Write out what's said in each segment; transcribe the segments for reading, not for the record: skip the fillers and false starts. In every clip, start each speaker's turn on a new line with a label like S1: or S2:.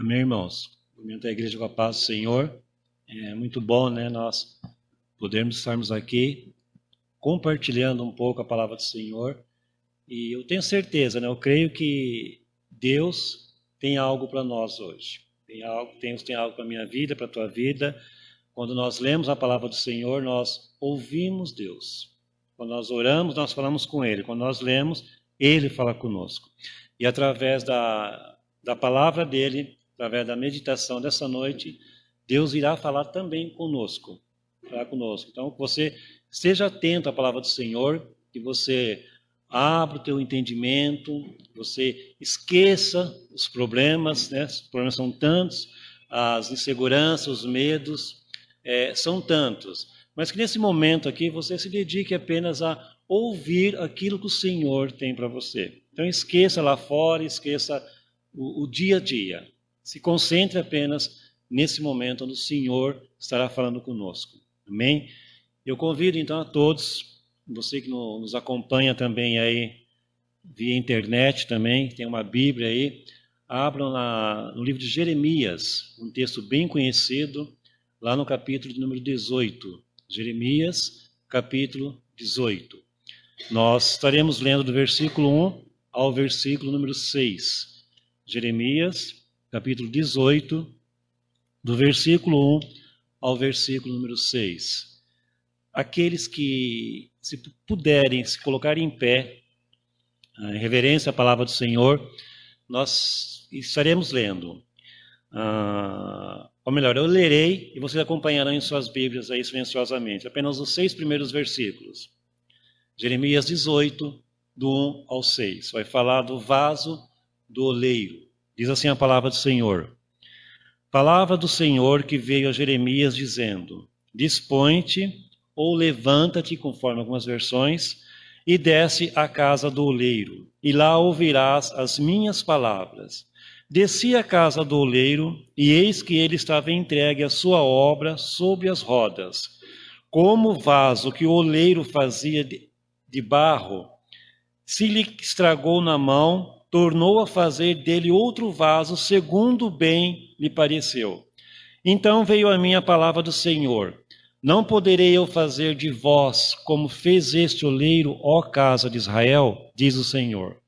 S1: Amém, irmãos? Cumprimento a igreja com a paz do Senhor. É muito bom, né, nós podermos estarmos aqui compartilhando um pouco a palavra do Senhor. E eu tenho certeza, né, eu creio que Deus tem algo para nós hoje. Deus tem algo para a minha vida, para a tua vida. Quando nós lemos a palavra do Senhor, nós ouvimos Deus. Quando nós oramos, nós falamos com Ele. Quando nós lemos, Ele fala conosco. E através da palavra dEle, através da meditação dessa noite, Deus irá falar também conosco. Falar conosco. Então, que você esteja atento à palavra do Senhor, que você abra o teu entendimento, você esqueça os problemas, né? Os problemas são tantos, as inseguranças, os medos, são tantos. Mas que nesse momento aqui você se dedique apenas a ouvir aquilo que o Senhor tem para você. Então esqueça lá fora, esqueça o dia a dia. Se concentre apenas nesse momento onde o Senhor estará falando conosco. Amém? Eu convido então a todos, você que nos acompanha também aí via internet também, tem uma Bíblia aí, abram no livro de Jeremias, um texto bem conhecido, lá no capítulo de número 18. Jeremias, capítulo 18. Nós estaremos lendo do versículo 1 ao versículo número 6. Jeremias, capítulo 18, do versículo 1 ao versículo número 6. Aqueles que, se puderem se colocar em pé, em reverência à palavra do Senhor, nós estaremos lendo. Ou melhor, eu lerei e vocês acompanharão em suas Bíblias aí silenciosamente, apenas os 6 primeiros versículos. Jeremias 18, do 1 ao 6. Vai falar do vaso do oleiro. Diz assim a palavra do Senhor. Palavra do Senhor que veio a Jeremias dizendo: Dispõe-te ou levanta-te, conforme algumas versões, e desce à casa do oleiro, e lá ouvirás as minhas palavras. Desci à casa do oleiro, e eis que ele estava entregue à sua obra sob as rodas. Como o vaso que o oleiro fazia de barro, se lhe estragou na mão, tornou a fazer dele outro vaso, segundo bem lhe pareceu. Então veio a mim a palavra do Senhor: Não poderei eu fazer de vós como fez este oleiro, ó casa de Israel, diz o Senhor.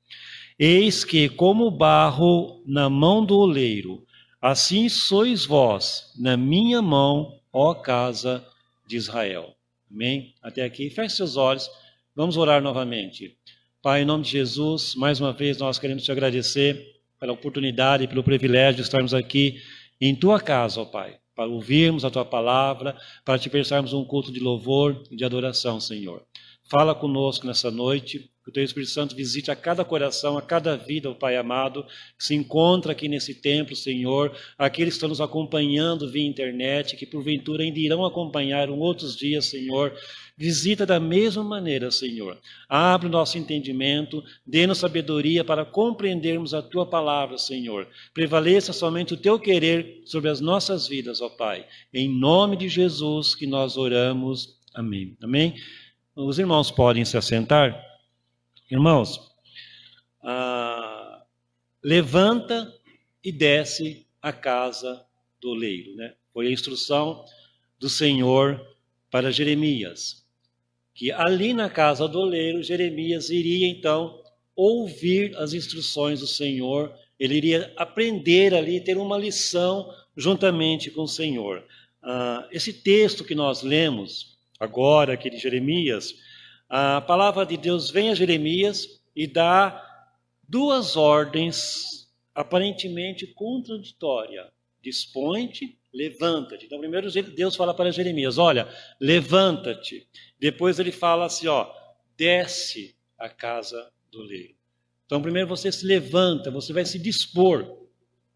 S1: Eis que, como o barro na mão do oleiro, assim sois vós na minha mão, ó casa de Israel. Amém? Até aqui, feche seus olhos, vamos orar novamente. Pai, em nome de Jesus, mais uma vez nós queremos te agradecer pela oportunidade e pelo privilégio de estarmos aqui em tua casa, ó Pai, para ouvirmos a tua palavra, para te prestarmos um culto de louvor e de adoração, Senhor. Fala conosco nessa noite, que o teu Espírito Santo visite a cada coração, a cada vida, ó Pai amado, que se encontra aqui nesse templo, Senhor, aqueles que estão nos acompanhando via internet, que porventura ainda irão acompanhar outros dias, Senhor. Visita da mesma maneira, Senhor. Abre o nosso entendimento, dê-nos sabedoria para compreendermos a Tua palavra, Senhor. Prevaleça somente o Teu querer sobre as nossas vidas, ó Pai. Em nome de Jesus que nós oramos. Amém. Amém? Os irmãos podem se assentar. Irmãos, levanta e desce à casa do oleiro, né? Foi a instrução do Senhor para Jeremias, que ali na casa do oleiro, Jeremias iria então ouvir as instruções do Senhor, ele iria aprender ali, ter uma lição juntamente com o Senhor. Esse texto que nós lemos agora, aqui de Jeremias, a palavra de Deus vem a Jeremias e dá 2 ordens aparentemente contraditórias. Dispõe-te, levanta-te. Então, primeiro Deus fala para Jeremias: olha, levanta-te. Depois ele fala assim, ó, desce à casa do oleiro. Então, primeiro você se levanta, você vai se dispor,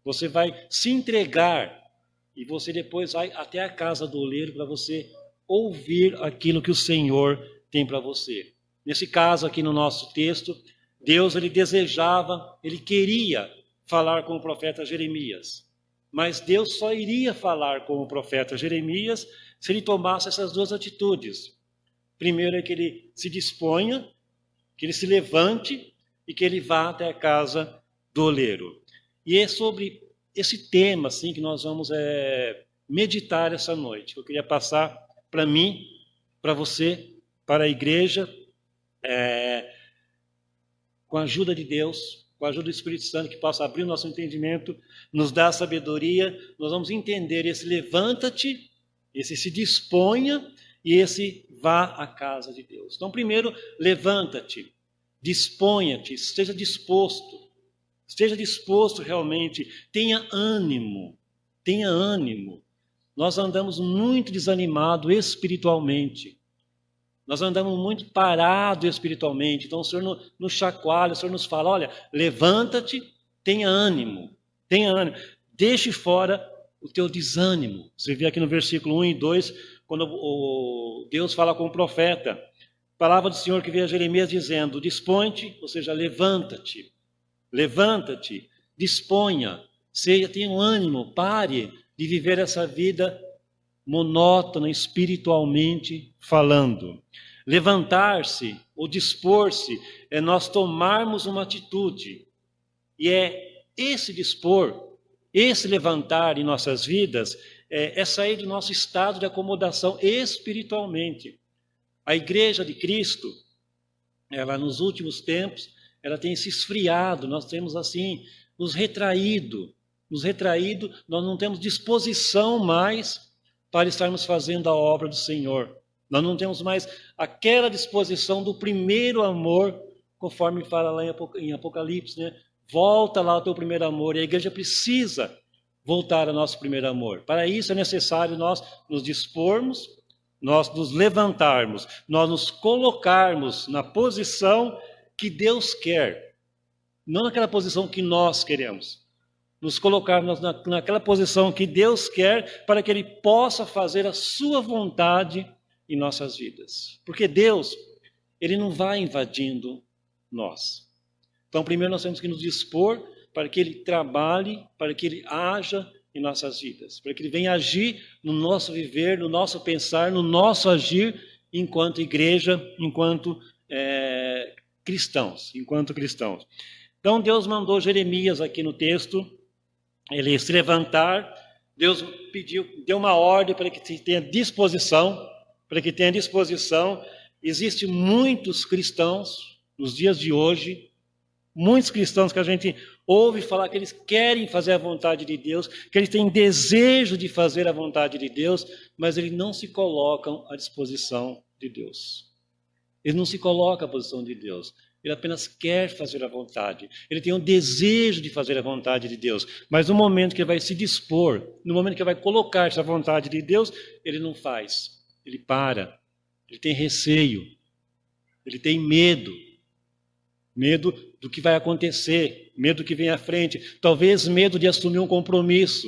S1: você vai se entregar, e você depois vai até a casa do oleiro para você ouvir aquilo que o Senhor tem para você. Nesse caso aqui no nosso texto, Deus ele desejava, ele queria falar com o profeta Jeremias. Mas Deus só iria falar com o profeta Jeremias se ele tomasse essas 2 atitudes. Primeiro é que ele se disponha, que ele se levante e que ele vá até a casa do oleiro. E é sobre esse tema assim, que nós vamos meditar essa noite. Eu queria passar para mim, para você, para a igreja, com a ajuda de Deus, com a ajuda do Espírito Santo, que possa abrir o nosso entendimento, nos dar sabedoria. Nós vamos entender esse levanta-te, esse se disponha e esse vá à casa de Deus. Então, primeiro, levanta-te, disponha-te, esteja disposto realmente, tenha ânimo. Nós andamos muito desanimados espiritualmente. Nós andamos muito parados espiritualmente. Então o Senhor nos chacoalha, o Senhor nos fala, olha, levanta-te, tenha ânimo. Deixe fora o teu desânimo. Você vê aqui no versículo 1 e 2, quando Deus fala com o profeta, palavra do Senhor que veio a Jeremias dizendo, dispõe-te, ou seja, levanta-te, disponha, tenha um ânimo, pare de viver essa vida monótona espiritualmente falando. Levantar-se ou dispor-se é nós tomarmos uma atitude. E é esse dispor, esse levantar em nossas vidas, é sair do nosso estado de acomodação espiritualmente. A igreja de Cristo, ela nos últimos tempos, ela tem se esfriado, nós temos assim, nos retraído, nós não temos disposição mais para estarmos fazendo a obra do Senhor. Nós não temos mais aquela disposição do primeiro amor, conforme fala lá em Apocalipse, né? Volta lá ao teu primeiro amor, e a igreja precisa voltar ao nosso primeiro amor. Para isso é necessário nós nos dispormos, nós nos levantarmos, nós nos colocarmos na posição que Deus quer, não naquela posição que nós queremos. Nos colocarmos naquela posição que Deus quer para que Ele possa fazer a sua vontade em nossas vidas. Porque Deus, Ele não vai invadindo nós. Então, primeiro nós temos que nos dispor para que Ele trabalhe, para que Ele haja em nossas vidas, para que Ele venha agir no nosso viver, no nosso pensar, no nosso agir enquanto igreja, enquanto cristãos. Então, Deus mandou Jeremias aqui no texto, ele se levantar, Deus deu uma ordem para que tenha disposição, Existem muitos cristãos, nos dias de hoje, muitos cristãos que a gente ouve falar que eles querem fazer a vontade de Deus, que eles têm desejo de fazer a vontade de Deus, mas eles não se colocam à disposição de Deus. Eles não se colocam à posição de Deus. Ele apenas quer fazer a vontade. Ele tem um desejo de fazer a vontade de Deus. Mas no momento que ele vai se dispor, no momento que ele vai colocar essa vontade de Deus, ele não faz. Ele para. Ele tem receio. Ele tem medo. Medo do que vai acontecer. Medo do que vem à frente. Talvez medo de assumir um compromisso.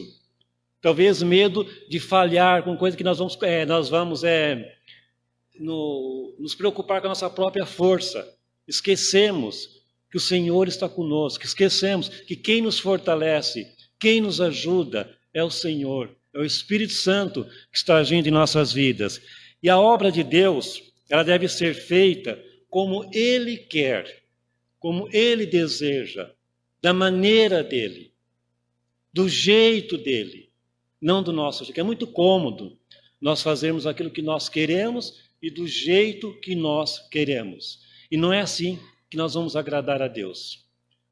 S1: Talvez medo de falhar com coisa que nós vamos nos preocupar com a nossa própria força. Esquecemos que o Senhor está conosco, esquecemos que quem nos fortalece, quem nos ajuda é o Senhor, é o Espírito Santo que está agindo em nossas vidas. E a obra de Deus, ela deve ser feita como Ele quer, como Ele deseja, da maneira dEle, do jeito dEle, não do nosso jeito. É muito cômodo nós fazermos aquilo que nós queremos e do jeito que nós queremos. E não é assim que nós vamos agradar a Deus.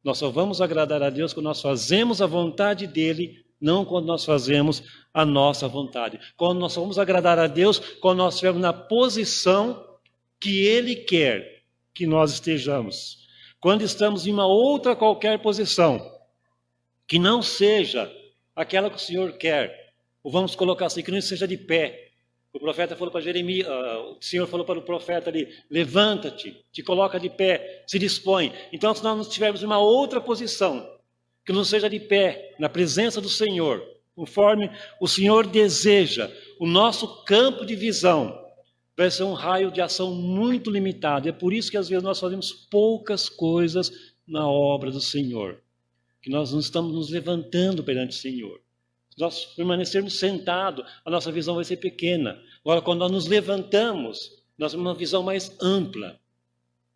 S1: Nós só vamos agradar a Deus quando nós fazemos a vontade dEle, não quando nós fazemos a nossa vontade. Quando nós só vamos agradar a Deus, quando nós estivermos na posição que Ele quer que nós estejamos. Quando estamos em uma outra qualquer posição, que não seja aquela que o Senhor quer, ou vamos colocar assim, que não seja de pé. O profeta falou para Jeremias, o Senhor falou para o profeta ali, levanta-te, te coloca de pé, se dispõe. Então, se nós não estivermos em uma outra posição, que não seja de pé, na presença do Senhor, conforme o Senhor deseja, o nosso campo de visão vai ser um raio de ação muito limitado. É por isso que às vezes nós fazemos poucas coisas na obra do Senhor, que nós não estamos nos levantando perante o Senhor. Se nós permanecermos sentados, a nossa visão vai ser pequena. Agora, quando nós nos levantamos, nós temos uma visão mais ampla.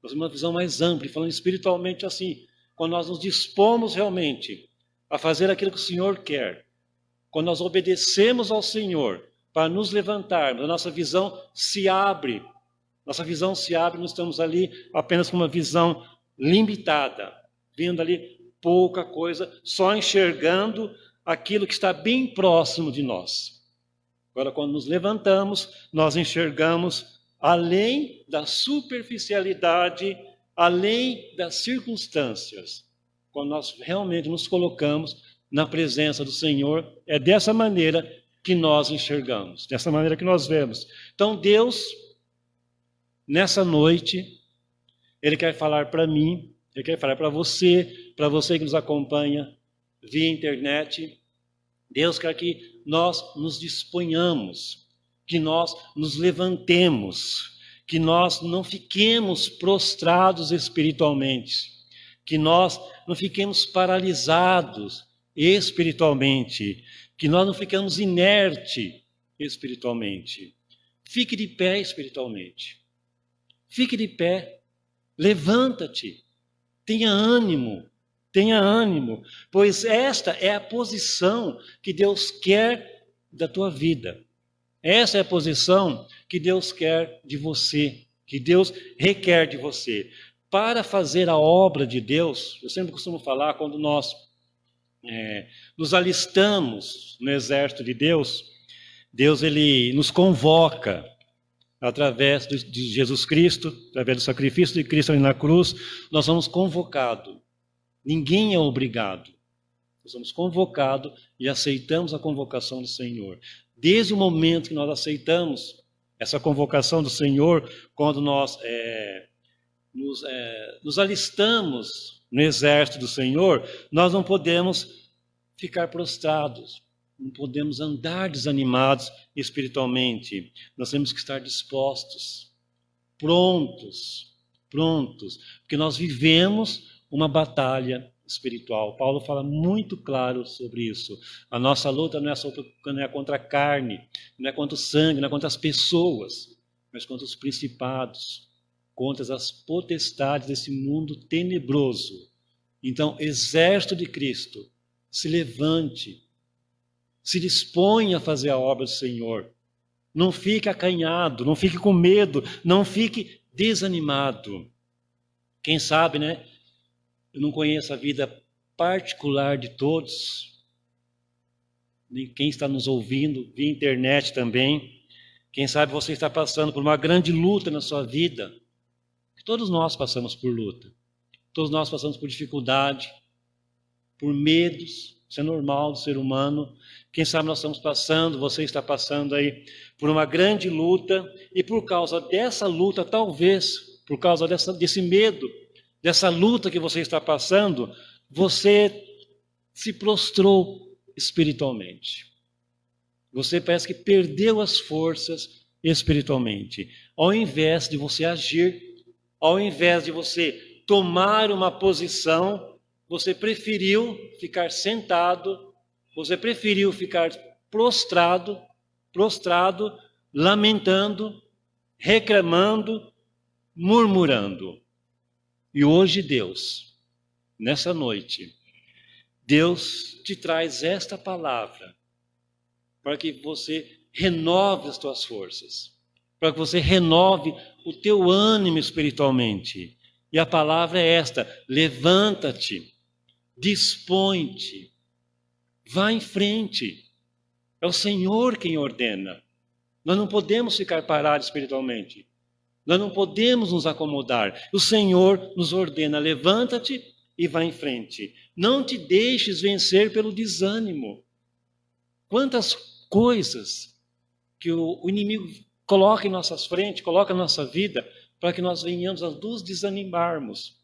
S1: E falando espiritualmente assim, quando nós nos dispomos realmente a fazer aquilo que o Senhor quer, quando nós obedecemos ao Senhor para nos levantarmos, a nossa visão se abre. Nossa visão se abre, não estamos ali apenas com uma visão limitada, vendo ali pouca coisa, só enxergando aquilo que está bem próximo de nós. Agora, quando nos levantamos, nós enxergamos além da superficialidade, além das circunstâncias. Quando nós realmente nos colocamos na presença do Senhor, é dessa maneira que nós enxergamos, dessa maneira que nós vemos. Então, Deus, nessa noite, Ele quer falar para mim, Ele quer falar para você que nos acompanha via internet. Deus quer que nós nos disponhamos, que nós nos levantemos, que nós não fiquemos prostrados espiritualmente, que nós não fiquemos paralisados espiritualmente, que nós não ficamos inertes espiritualmente. Fique de pé espiritualmente. Fique de pé. Levanta-te. Tenha ânimo. Tenha ânimo. Pois esta é a posição que Deus quer da tua vida. Essa é a posição que Deus quer de você, que Deus requer de você. Para fazer a obra de Deus, eu sempre costumo falar, quando nós nos alistamos no exército de Deus, Deus ele nos convoca através de Jesus Cristo, através do sacrifício de Cristo ali na cruz, nós somos convocados. Ninguém é obrigado. Nós somos convocados e aceitamos a convocação do Senhor. Desde o momento que nós aceitamos essa convocação do Senhor, quando nós nos alistamos no exército do Senhor, nós não podemos ficar prostrados, não podemos andar desanimados espiritualmente. Nós temos que estar dispostos, prontos, porque nós vivemos uma batalha espiritual. Paulo fala muito claro sobre isso. A nossa luta não é contra a carne, não é contra o sangue, não é contra as pessoas, mas contra os principados, contra as potestades desse mundo tenebroso. Então, exército de Cristo, se levante, se disponha a fazer a obra do Senhor. Não fique acanhado, não fique com medo, não fique desanimado. Quem sabe, né? Eu não conheço a vida particular de todos, nem quem está nos ouvindo via internet também. Quem sabe você está passando por uma grande luta na sua vida. Todos nós passamos por luta. Todos nós passamos por dificuldade, por medos. Isso é normal do ser humano. Quem sabe nós estamos passando, você está passando aí por uma grande luta, e por causa dessa luta, talvez, por causa desse medo, dessa luta que você está passando, você se prostrou espiritualmente. Você parece que perdeu as forças espiritualmente. Ao invés de você agir, ao invés de você tomar uma posição, você preferiu ficar sentado, você preferiu ficar prostrado, lamentando, reclamando, murmurando. E hoje Deus, nessa noite, Deus te traz esta palavra para que você renove as tuas forças, para que você renove o teu ânimo espiritualmente. E a palavra é esta: levanta-te, dispõe-te, vá em frente. É o Senhor quem ordena. Nós não podemos ficar parados espiritualmente. Nós não podemos nos acomodar. O Senhor nos ordena: levanta-te e vá em frente. Não te deixes vencer pelo desânimo. Quantas coisas que o inimigo coloca em nossas frentes, coloca na nossa vida, para que nós venhamos a nos desanimarmos,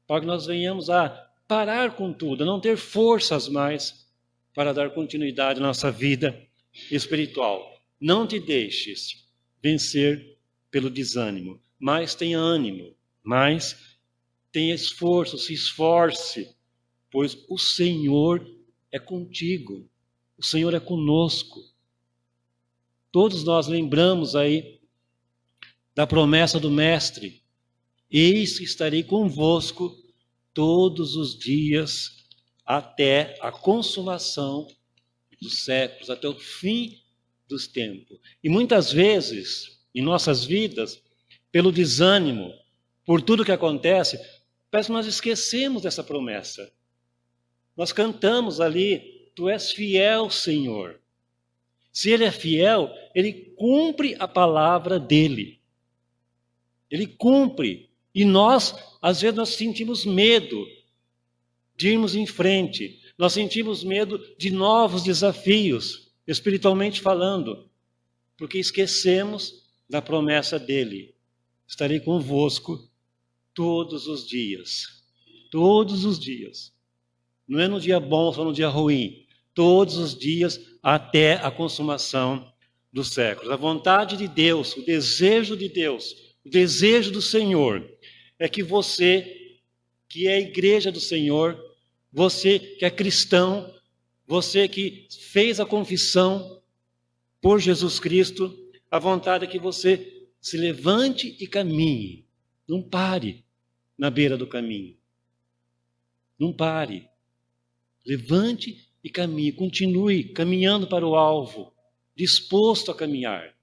S1: para que nós venhamos a parar com tudo, a não ter forças mais para dar continuidade à nossa vida espiritual. Não te deixes vencer pelo desânimo, mas tenha ânimo, mas tenha esforço, se esforce, pois o Senhor é contigo, o Senhor é conosco. Todos nós lembramos aí da promessa do Mestre: eis que estarei convosco todos os dias até a consumação dos séculos, até o fim dos tempos. E muitas vezes, em nossas vidas, pelo desânimo, por tudo que acontece, parece que nós esquecemos dessa promessa. Nós cantamos ali, Tu és fiel, Senhor. Se Ele é fiel, Ele cumpre a palavra dEle. Ele cumpre. E nós, às vezes, nós sentimos medo de irmos em frente. Nós sentimos medo de novos desafios, espiritualmente falando, porque esquecemos da promessa dEle. Estarei convosco todos os dias. Todos os dias. Não é no dia bom, só no dia ruim. Todos os dias até a consumação dos séculos. A vontade de Deus, o desejo de Deus, o desejo do Senhor é que você, que é a igreja do Senhor, você que é cristão, você que fez a confissão por Jesus Cristo, a vontade é que você se levante e caminhe. Não pare na beira do caminho. Não pare. Levante e caminhe, continue caminhando para o alvo, disposto a caminhar,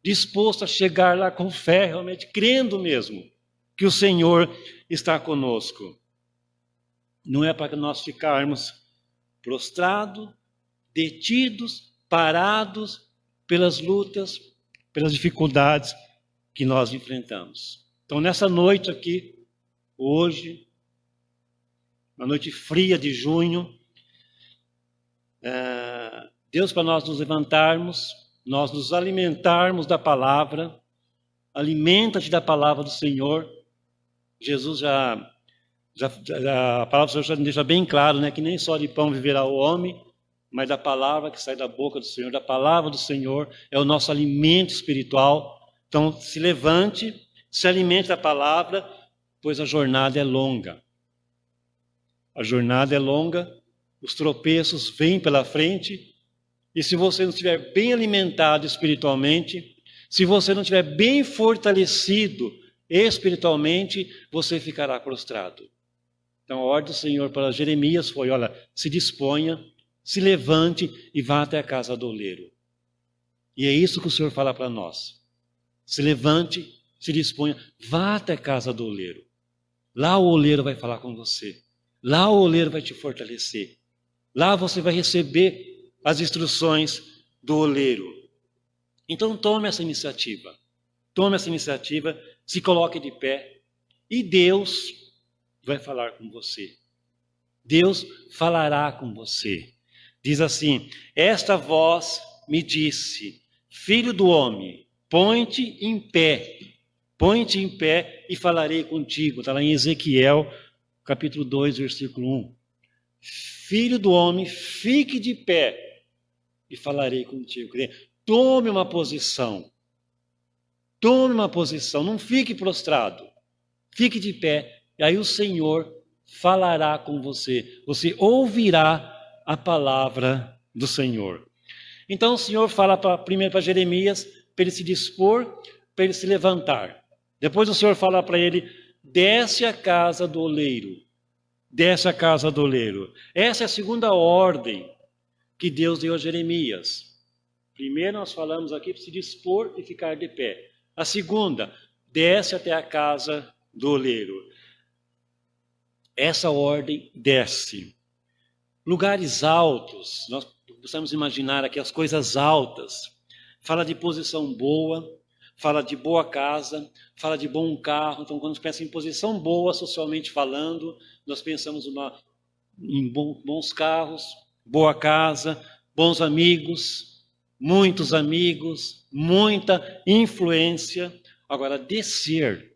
S1: disposto a chegar lá com fé, realmente crendo mesmo que o Senhor está conosco. Não é para nós ficarmos prostrados, detidos, parados pelas lutas, pelas dificuldades que nós enfrentamos. Então, nessa noite aqui, hoje, uma noite fria de junho, Deus, para nós nos levantarmos, nós nos alimentarmos da palavra, alimenta-te da palavra do Senhor. Jesus a palavra do Senhor já deixa bem claro, né, que nem só de pão viverá o homem, mas da palavra que sai da boca do Senhor, da palavra do Senhor é o nosso alimento espiritual. Então, se levante, se alimente da palavra, pois a jornada é longa. A jornada é longa, os tropeços vêm pela frente, e se você não estiver bem alimentado espiritualmente, se você não estiver bem fortalecido espiritualmente, você ficará prostrado. Então a ordem do Senhor para Jeremias foi, olha, se disponha, se levante e vá até a casa do oleiro. E é isso que o Senhor fala para nós. Se levante, se disponha, vá até a casa do oleiro. Lá o oleiro vai falar com você. Lá o oleiro vai te fortalecer. Lá você vai receber as instruções do oleiro. Então tome essa iniciativa. Tome essa iniciativa, se coloque de pé e Deus vai falar com você. Deus falará com você. Diz assim, esta voz me disse, filho do homem, põe-te em pé e falarei contigo. Está lá em Ezequiel, capítulo 2, versículo 1. Filho do homem, fique de pé e falarei contigo. Tome uma posição. Tome uma posição, não fique prostrado. Fique de pé, e aí o Senhor falará com você. Você ouvirá a palavra do Senhor. Então o Senhor fala primeiro para Jeremias, para ele se dispor, para ele se levantar. Depois o Senhor fala para ele, desce à casa do oleiro. Desce à casa do oleiro. Essa é a segunda ordem que Deus deu a Jeremias. Primeiro nós falamos aqui para se dispor e ficar de pé. A segunda, desce até a casa do oleiro. Essa ordem desce. Lugares altos, nós precisamos imaginar aqui as coisas altas. Fala de posição boa, fala de boa casa, fala de bom carro. Então, quando a gente pensa em posição boa, socialmente falando, nós pensamos em bons carros, boa casa, bons amigos, muitos amigos, muita influência. Agora, descer,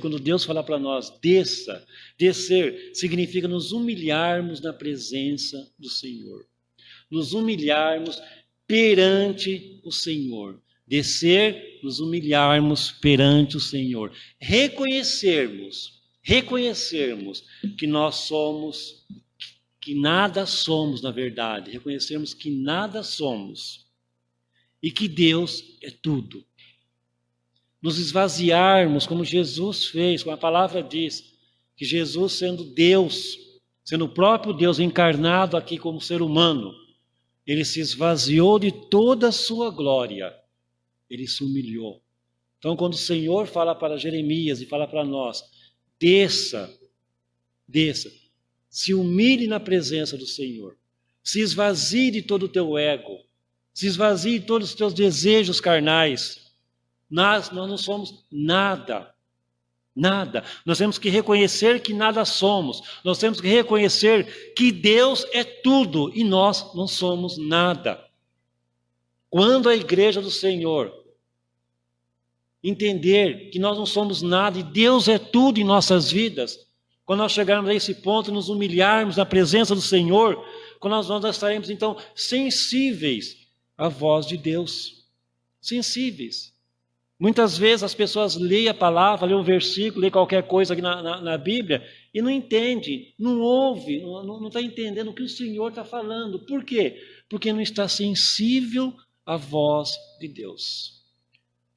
S1: quando Deus falar para nós, desça, descer significa nos humilharmos na presença do Senhor. Nos humilharmos perante o Senhor. Descer, nos humilharmos perante o Senhor. Reconhecermos que nós somos, que nada somos na verdade. Reconhecermos que nada somos e que Deus é tudo. Nos esvaziarmos como Jesus fez, como a palavra diz, que Jesus sendo Deus, sendo o próprio Deus encarnado aqui como ser humano, ele se esvaziou de toda a sua glória, ele se humilhou. Então, quando o Senhor fala para Jeremias e fala para nós, desça, se humilhe na presença do Senhor, se esvazie de todo o teu ego, se esvazie de todos os teus desejos carnais. Nós não somos nada. Nada. Nós temos que reconhecer que nada somos. Nós temos que reconhecer que Deus é tudo e nós não somos nada. Quando a igreja do Senhor entender que nós não somos nada e Deus é tudo em nossas vidas, quando nós chegarmos a esse ponto, nos humilharmos na presença do Senhor, quando nós estaremos então sensíveis à voz de Deus. Sensíveis. Muitas vezes as pessoas leem a palavra, leem um versículo, leem qualquer coisa aqui na Bíblia e não entende, não ouve, não está entendendo o que o Senhor está falando. Por quê? Porque não está sensível à voz de Deus.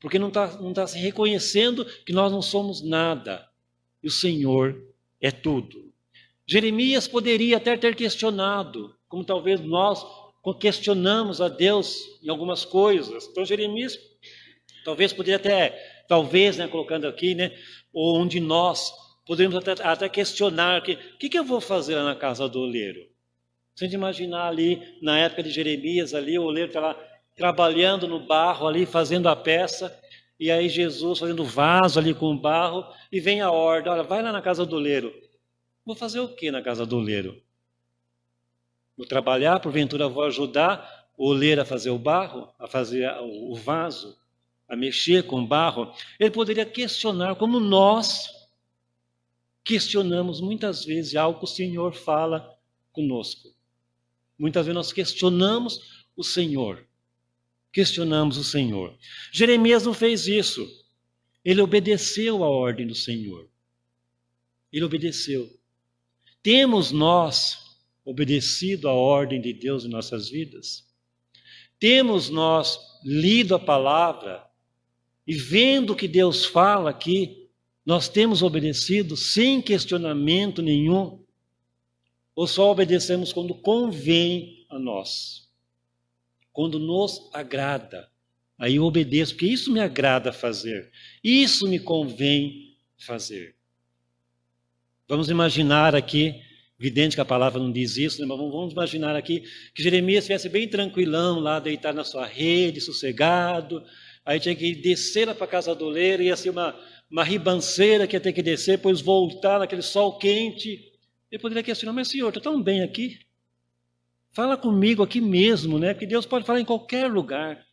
S1: Porque não está se reconhecendo que nós não somos nada e o Senhor é tudo. Jeremias poderia até ter questionado, como talvez nós questionamos a Deus em algumas coisas. Então Jeremias talvez poderia até, colocando aqui, ou um de nós, poderíamos até questionar, o que eu vou fazer lá na casa do oleiro? Se a gente imaginar ali, na época de Jeremias, ali, o oleiro está lá trabalhando no barro, ali, fazendo a peça, e aí Jesus fazendo vaso ali com o barro, e vem a ordem, olha, vai lá na casa do oleiro. Vou fazer o que na casa do oleiro? Vou trabalhar, porventura vou ajudar o oleiro a fazer o barro, a fazer o vaso, a mexer com barro. Ele poderia questionar, como nós questionamos muitas vezes algo que o Senhor fala conosco. Muitas vezes nós questionamos o Senhor. Questionamos o Senhor. Jeremias não fez isso. Ele obedeceu à ordem do Senhor. Ele obedeceu. Temos nós obedecido à ordem de Deus em nossas vidas? Temos nós lido a palavra e vendo o que Deus fala aqui, nós temos obedecido sem questionamento nenhum? Ou só obedecemos quando convém a nós? Quando nos agrada, aí eu obedeço, porque isso me agrada fazer, isso me convém fazer. Vamos imaginar aqui, evidente que a palavra não diz isso, mas vamos imaginar aqui que Jeremias estivesse bem tranquilão lá, deitado na sua rede, sossegado, aí tinha que descer lá para a casa do oleiro, ia ser uma ribanceira que ia ter que descer, depois voltar naquele sol quente. Ele poderia questionar, mas Senhor, estou tão bem aqui. Fala comigo aqui mesmo, Porque Deus pode falar em qualquer lugar.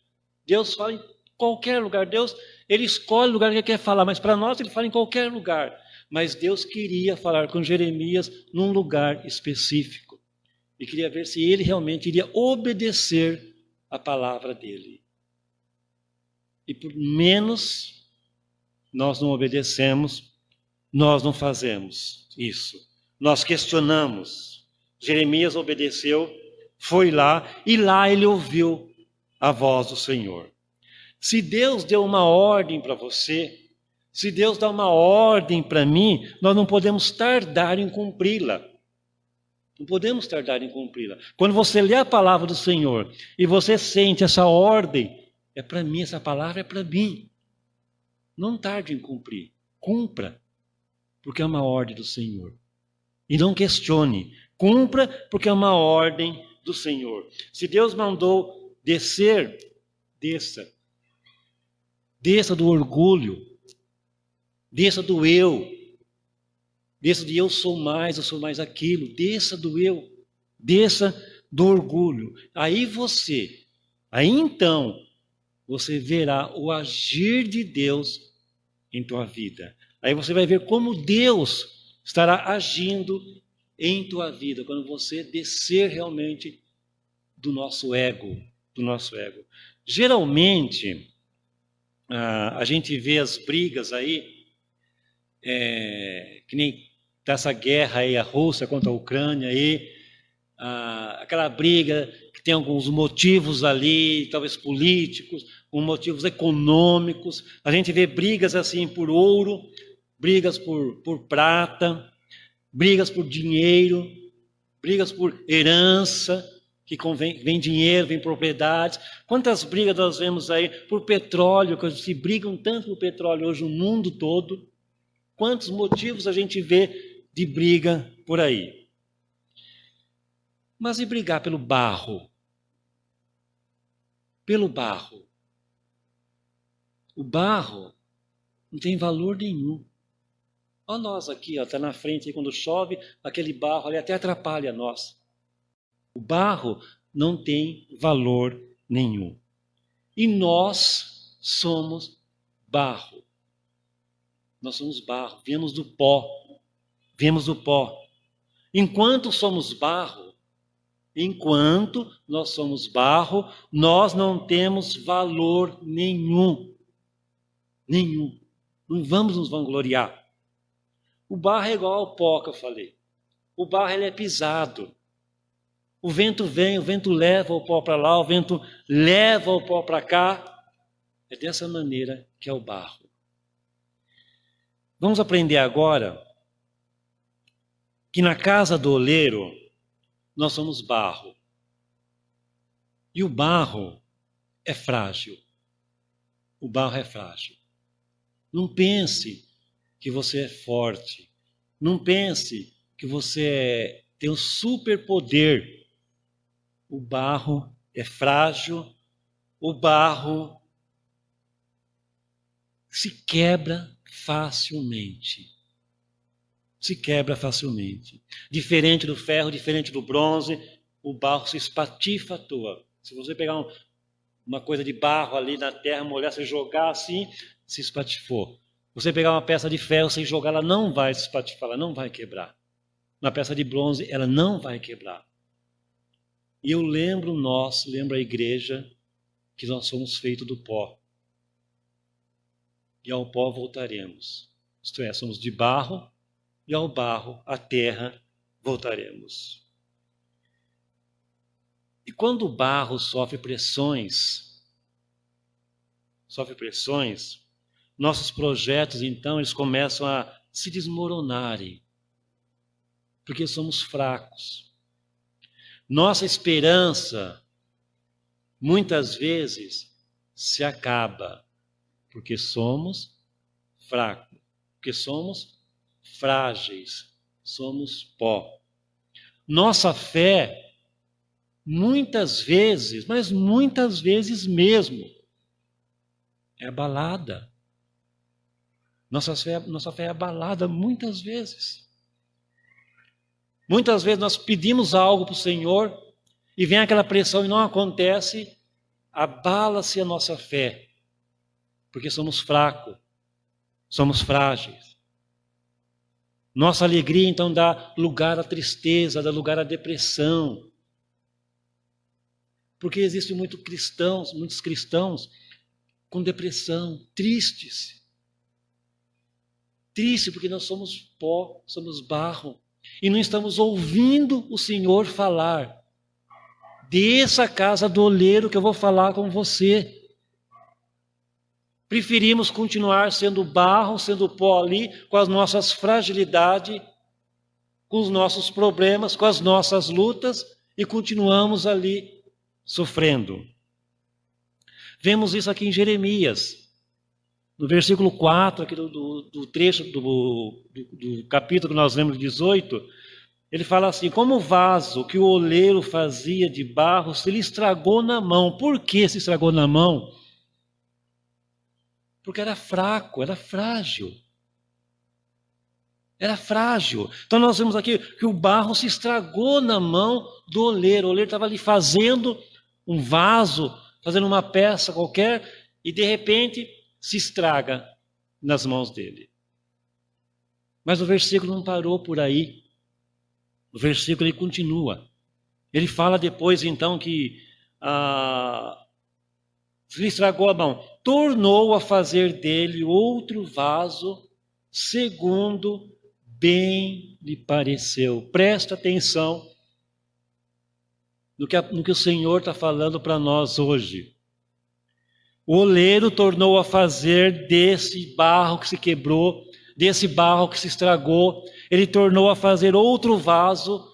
S1: Deus fala em qualquer lugar. Deus, Ele escolhe o lugar que Ele quer falar, mas para nós Ele fala em qualquer lugar. Mas Deus queria falar com Jeremias num lugar específico. E queria ver se ele realmente iria obedecer a palavra dele. E por menos nós não obedecemos, nós não fazemos isso. Nós questionamos. Jeremias obedeceu, foi lá, e lá ele ouviu a voz do Senhor. Se Deus deu uma ordem para você, se Deus dá uma ordem para mim, nós não podemos tardar em cumpri-la. Não podemos tardar em cumpri-la. Quando você lê a palavra do Senhor e você sente essa ordem, é para mim, essa palavra é para mim. Não tarde em cumprir, cumpra, porque é uma ordem do Senhor. E não questione, cumpra, porque é uma ordem do Senhor. Se Deus mandou descer, desça. Desça do orgulho, desça do eu, desça de eu sou mais aquilo, desça do eu, desça do orgulho. Aí então, você verá o agir de Deus em tua vida. Aí você vai ver como Deus estará agindo em tua vida, quando você descer realmente do nosso ego, Geralmente, a gente vê as brigas aí, que nem tá essa guerra aí, a Rússia contra a Ucrânia aí, aquela briga que tem alguns motivos ali, talvez políticos, motivos econômicos. A gente vê brigas assim por ouro, brigas por prata, brigas por dinheiro. brigas por herança, que vem dinheiro, vem propriedades. Quantas brigas nós vemos aí por petróleo, que se brigam tanto por petróleo hoje no mundo todo. Quantos motivos a gente vê de briga por aí. Mas e brigar pelo barro? Pelo barro. O barro não tem valor nenhum. Olha nós aqui, está na frente, aí, quando chove, aquele barro ali até atrapalha nós. O barro não tem valor nenhum. E nós somos barro. Nós somos barro, viemos do pó. Viemos do pó. Enquanto nós somos barro, nós não temos valor nenhum. Nenhum. Não vamos nos vangloriar. O barro é igual ao pó que eu falei. O barro ele é pisado. O vento vem, o vento leva o pó para lá, o vento leva o pó para cá. É dessa maneira que é o barro. Vamos aprender agora que na casa do oleiro nós somos barro. E o barro é frágil. O barro é frágil. Não pense que você é forte. Não pense que você tem um superpoder. O barro é frágil. O barro se quebra facilmente. Se quebra facilmente. Diferente do ferro, diferente do bronze, o barro se espatifa à toa. Se você pegar uma coisa de barro ali na terra, molhar, você jogar assim, se espatifou. Você pegar uma peça de ferro, você jogar, ela não vai se espatifar, ela não vai quebrar. Uma peça de bronze, ela não vai quebrar. E eu lembro a igreja, que nós somos feitos do pó. E ao pó voltaremos. Isto é, somos de barro, e ao barro, à terra, voltaremos. E quando o barro sofre pressões, nossos projetos, então, eles começam a se desmoronarem, porque somos fracos. Nossa esperança, muitas vezes, se acaba, porque somos fracos, porque somos frágeis, somos pó. Nossa fé, muitas vezes, mas muitas vezes mesmo, é abalada. Nossa fé é abalada muitas vezes. Muitas vezes nós pedimos algo para o Senhor e vem aquela pressão e não acontece, abala-se a nossa fé, porque somos fracos, somos frágeis. Nossa alegria, então, dá lugar à tristeza, dá lugar à depressão. Porque existem muitos cristãos com depressão, tristes. Triste porque nós somos pó, somos barro. E não estamos ouvindo o Senhor falar. Desça a casa do oleiro que eu vou falar com você. Preferimos continuar sendo barro, sendo pó ali, com as nossas fragilidades, com os nossos problemas, com as nossas lutas, e continuamos ali sofrendo. Vemos isso aqui em Jeremias, no versículo 4, aqui do trecho do capítulo que nós lemos, 18, ele fala assim: como o vaso que o oleiro fazia de barro se lhe estragou na mão. Por que se estragou na mão? Porque era fraco, era frágil. Era frágil. Então nós vemos aqui que o barro se estragou na mão do oleiro. O oleiro estava ali fazendo um vaso, fazendo uma peça qualquer, e de repente se estraga nas mãos dele. Mas o versículo não parou por aí. O versículo ele continua. Ele fala depois então que se lhe estragou a mão, tornou a fazer dele outro vaso, segundo bem lhe pareceu. Presta atenção no que o Senhor está falando para nós hoje. O oleiro tornou a fazer desse barro que se quebrou, desse barro que se estragou, ele tornou a fazer outro vaso,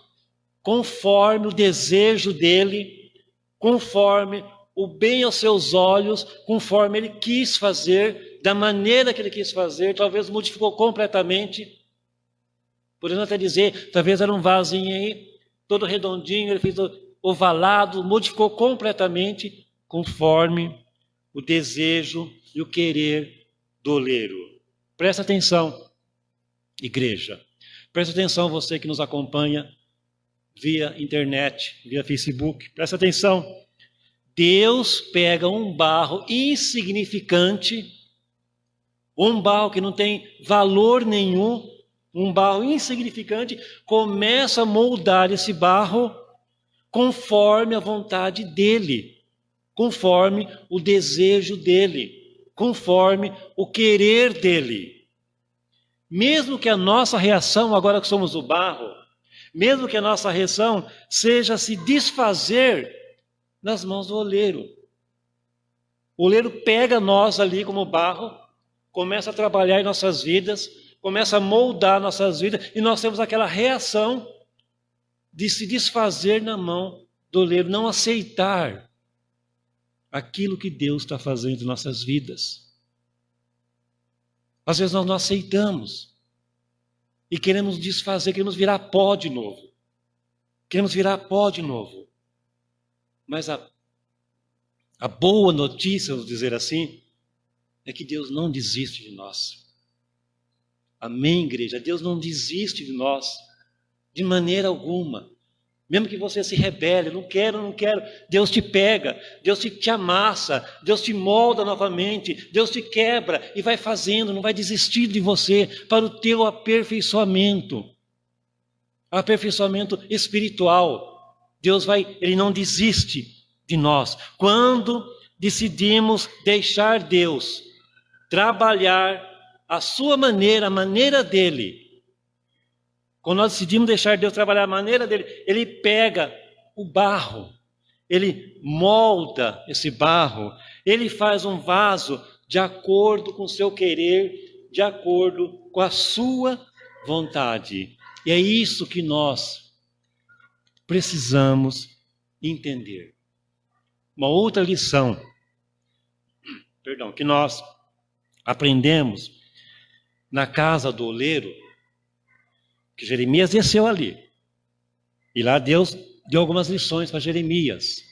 S1: conforme o desejo dele, conforme o bem aos seus olhos, conforme ele quis fazer, da maneira que ele quis fazer, talvez modificou completamente. Podemos até dizer, talvez era um vasinho aí, todo redondinho, ele fez ovalado, modificou completamente, conforme o desejo e o querer do oleiro. Presta atenção, igreja. Presta atenção, você que nos acompanha via internet, via Facebook. Presta atenção. Deus pega um barro insignificante, um barro que não tem valor nenhum, um barro insignificante, começa a moldar esse barro conforme a vontade dele, conforme o desejo dele, conforme o querer dele. Mesmo que a nossa reação, agora que somos o barro, mesmo que a nossa reação seja se desfazer nas mãos do oleiro. O oleiro pega nós ali como barro, começa a trabalhar em nossas vidas, começa a moldar nossas vidas, e nós temos aquela reação de se desfazer na mão do oleiro, não aceitar aquilo que Deus está fazendo em nossas vidas. Às vezes nós não aceitamos e queremos desfazer, queremos virar pó de novo. Queremos virar pó de novo. Mas a boa notícia, vamos dizer assim, é que Deus não desiste de nós. Amém, igreja? Deus não desiste de nós, de maneira alguma. Mesmo que você se rebele, não quero, Deus te pega, Deus te amassa, Deus te molda novamente, Deus te quebra e vai fazendo, não vai desistir de você para o teu aperfeiçoamento espiritual. Ele não desiste de nós. Quando decidimos deixar Deus trabalhar a sua maneira, a maneira dele, quando nós decidimos deixar Deus trabalhar a maneira dele, ele pega o barro, ele molda esse barro, ele faz um vaso de acordo com o seu querer, de acordo com a sua vontade. E é isso que nós precisamos entender. Uma outra lição, que nós aprendemos na casa do oleiro, que Jeremias desceu ali. E lá Deus deu algumas lições para Jeremias.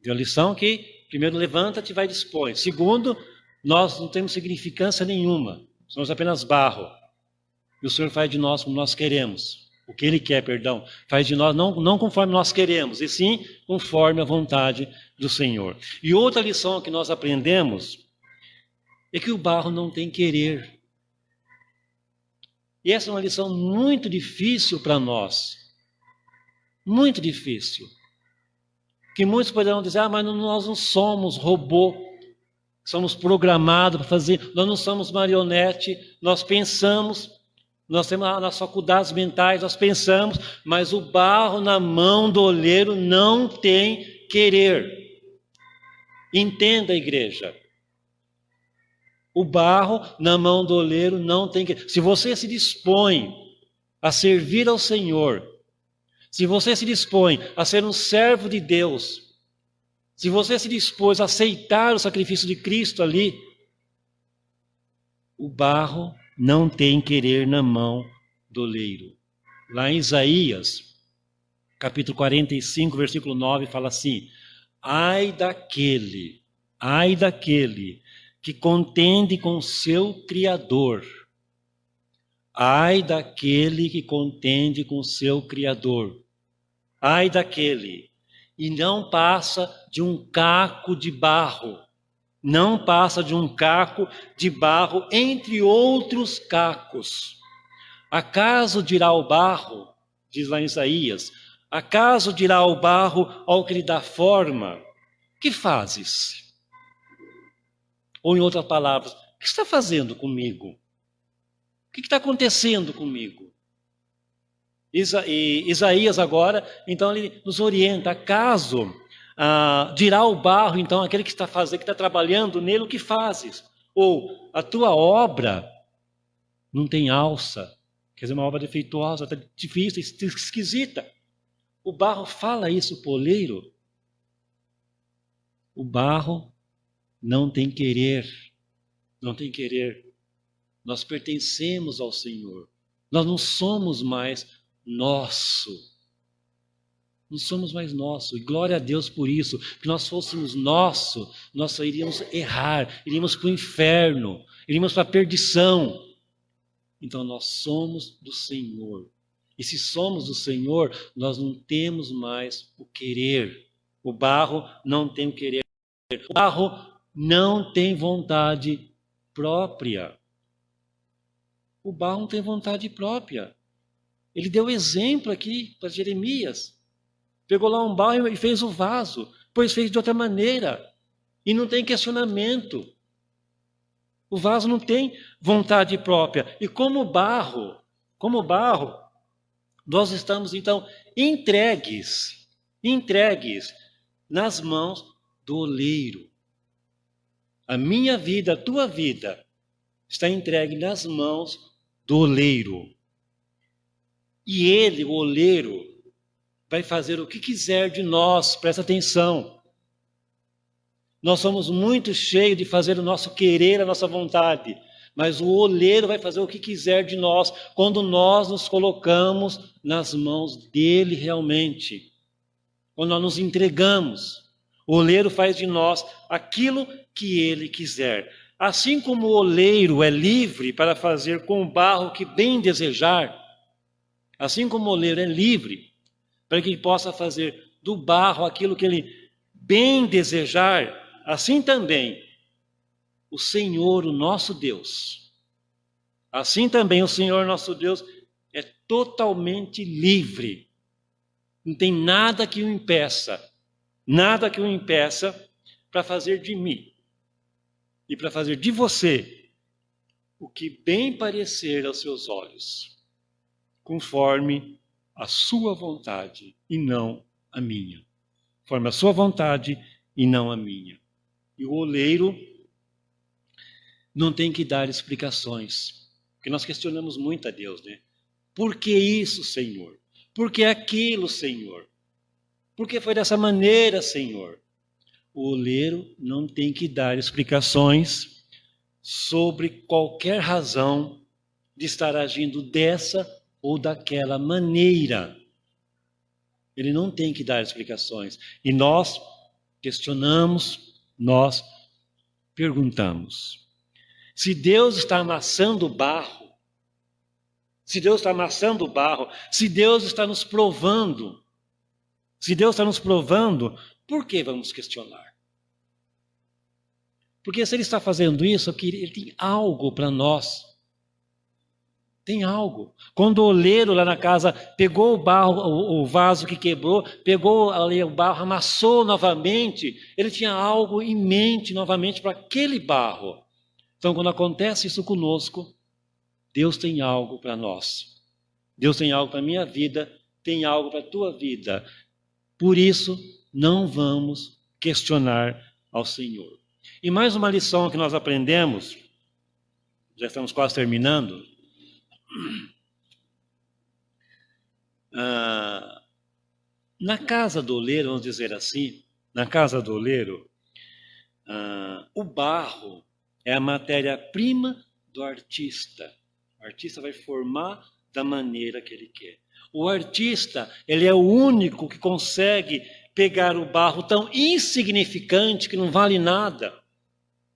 S1: Deu a lição que, primeiro, levanta-te e vai dispõe. Segundo, nós não temos significância nenhuma. Somos apenas barro. E o Senhor faz de nós como nós queremos. O que Ele quer, faz de nós não conforme nós queremos, e sim conforme a vontade do Senhor. E outra lição que nós aprendemos é que o barro não tem querer. E essa é uma lição muito difícil para nós. Muito difícil. Que muitos poderão dizer, mas nós não somos robô, somos programados para fazer, nós não somos marionete, nós pensamos, nós temos as faculdades mentais, nós pensamos, mas o barro na mão do oleiro não tem querer. Entenda, igreja. O barro na mão do oleiro não tem querer. Se você se dispõe a servir ao Senhor, se você se dispõe a ser um servo de Deus, se você se dispôs a aceitar o sacrifício de Cristo ali, o barro não tem querer na mão do oleiro. Lá em Isaías, capítulo 45, versículo 9, fala assim: ai daquele que contende com o seu Criador. Ai daquele que contende com o seu Criador. Ai daquele, e não passa de um caco de barro. Não passa de um caco de barro entre outros cacos. Acaso dirá o barro, diz lá em Isaías, acaso dirá o barro ao que lhe dá forma, que fazes? Ou em outras palavras, o que está fazendo comigo? O que está acontecendo comigo? Isaías agora, então ele nos orienta, acaso dirá o barro, então, aquele que está fazendo, que está trabalhando nele, o que fazes? Ou a tua obra não tem alça, Quer dizer, uma obra defeituosa, tá difícil, esquisita. O barro fala isso para o oleiro. O barro não tem querer, não tem querer. Nós pertencemos ao Senhor. Nós não somos mais nosso. Não somos mais nosso. E glória a Deus por isso. Se nós fôssemos nosso, nós só iríamos errar, iríamos para o inferno, iríamos para a perdição. Então nós somos do Senhor. E se somos do Senhor, nós não temos mais o querer. O barro não tem o querer. O barro não tem vontade própria. O barro não tem vontade própria. Ele deu exemplo aqui para Jeremias. Pegou lá um barro e fez o vaso, pois fez de outra maneira. E não tem questionamento. O vaso não tem vontade própria. E como barro, nós estamos então entregues nas mãos do oleiro. A minha vida, a tua vida, está entregue nas mãos do oleiro. E ele, o oleiro, vai fazer o que quiser de nós, presta atenção. Nós somos muito cheios de fazer o nosso querer, a nossa vontade, mas o oleiro vai fazer o que quiser de nós quando nós nos colocamos nas mãos dele realmente. Quando nós nos entregamos, o oleiro faz de nós aquilo que ele quiser. Assim como o oleiro é livre para fazer com o barro o que bem desejar, assim como o oleiro é livre para que ele possa fazer do barro aquilo que ele bem desejar, assim também o Senhor, o nosso Deus, assim também o Senhor, nosso Deus, é totalmente livre. Não tem nada que o impeça para fazer de mim e para fazer de você o que bem parecer aos seus olhos, conforme a sua vontade e não a minha. Conforme a sua vontade e não a minha. E o oleiro não tem que dar explicações, porque nós questionamos muito a Deus, né? Por que isso, Senhor? Por que aquilo, Senhor? Por que foi dessa maneira, Senhor? O oleiro não tem que dar explicações sobre qualquer razão de estar agindo dessa ou daquela maneira. Ele não tem que dar explicações. E nós questionamos, nós perguntamos. Se Deus está amassando o barro, se Deus está nos provando, por que vamos questionar? Porque se Ele está fazendo isso, é porque Ele tem algo para nós. Tem algo. Quando o oleiro lá na casa pegou o barro, o vaso que quebrou, pegou ali o barro, amassou novamente, ele tinha algo em mente novamente para aquele barro. Então, quando acontece isso conosco, Deus tem algo para nós. Deus tem algo para a minha vida, tem algo para a tua vida. Por isso, não vamos questionar ao Senhor. E mais uma lição que nós aprendemos, já estamos quase terminando. Na casa do oleiro, vamos dizer assim, na casa do oleiro, o barro é a matéria-prima do artista. O artista vai formar da maneira que ele quer. O artista, ele é o único que consegue pegar o barro tão insignificante que não vale nada.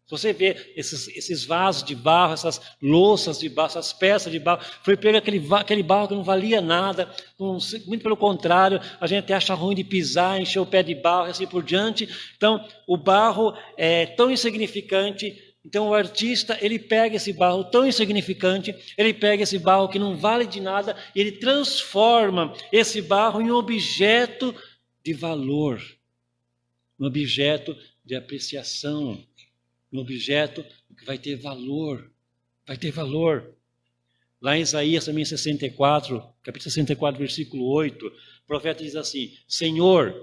S1: Você vê esses vasos de barro, essas louças de barro, essas peças de barro, foi pegar aquele barro que não valia nada, muito pelo contrário, a gente até acha ruim de pisar, encher o pé de barro e assim por diante. Então, o barro é tão insignificante, então o artista, ele pega esse barro tão insignificante, ele pega esse barro que não vale de nada, e ele transforma esse barro em um objeto de valor, um objeto de apreciação, um objeto que vai ter valor, Lá em Isaías também 64, capítulo 64, versículo 8, o profeta diz assim: Senhor,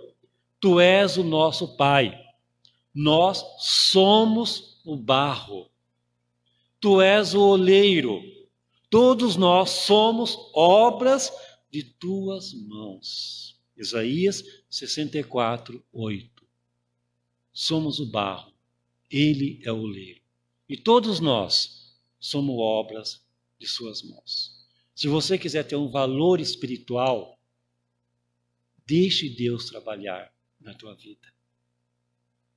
S1: Tu és o nosso Pai, nós somos o barro, Tu és o oleiro, Todos nós somos obras de tuas mãos. Isaías 64, 8. Somos o barro, ele é o oleiro. E todos nós somos obras de suas mãos. Se você quiser ter um valor espiritual, deixe Deus trabalhar na tua vida.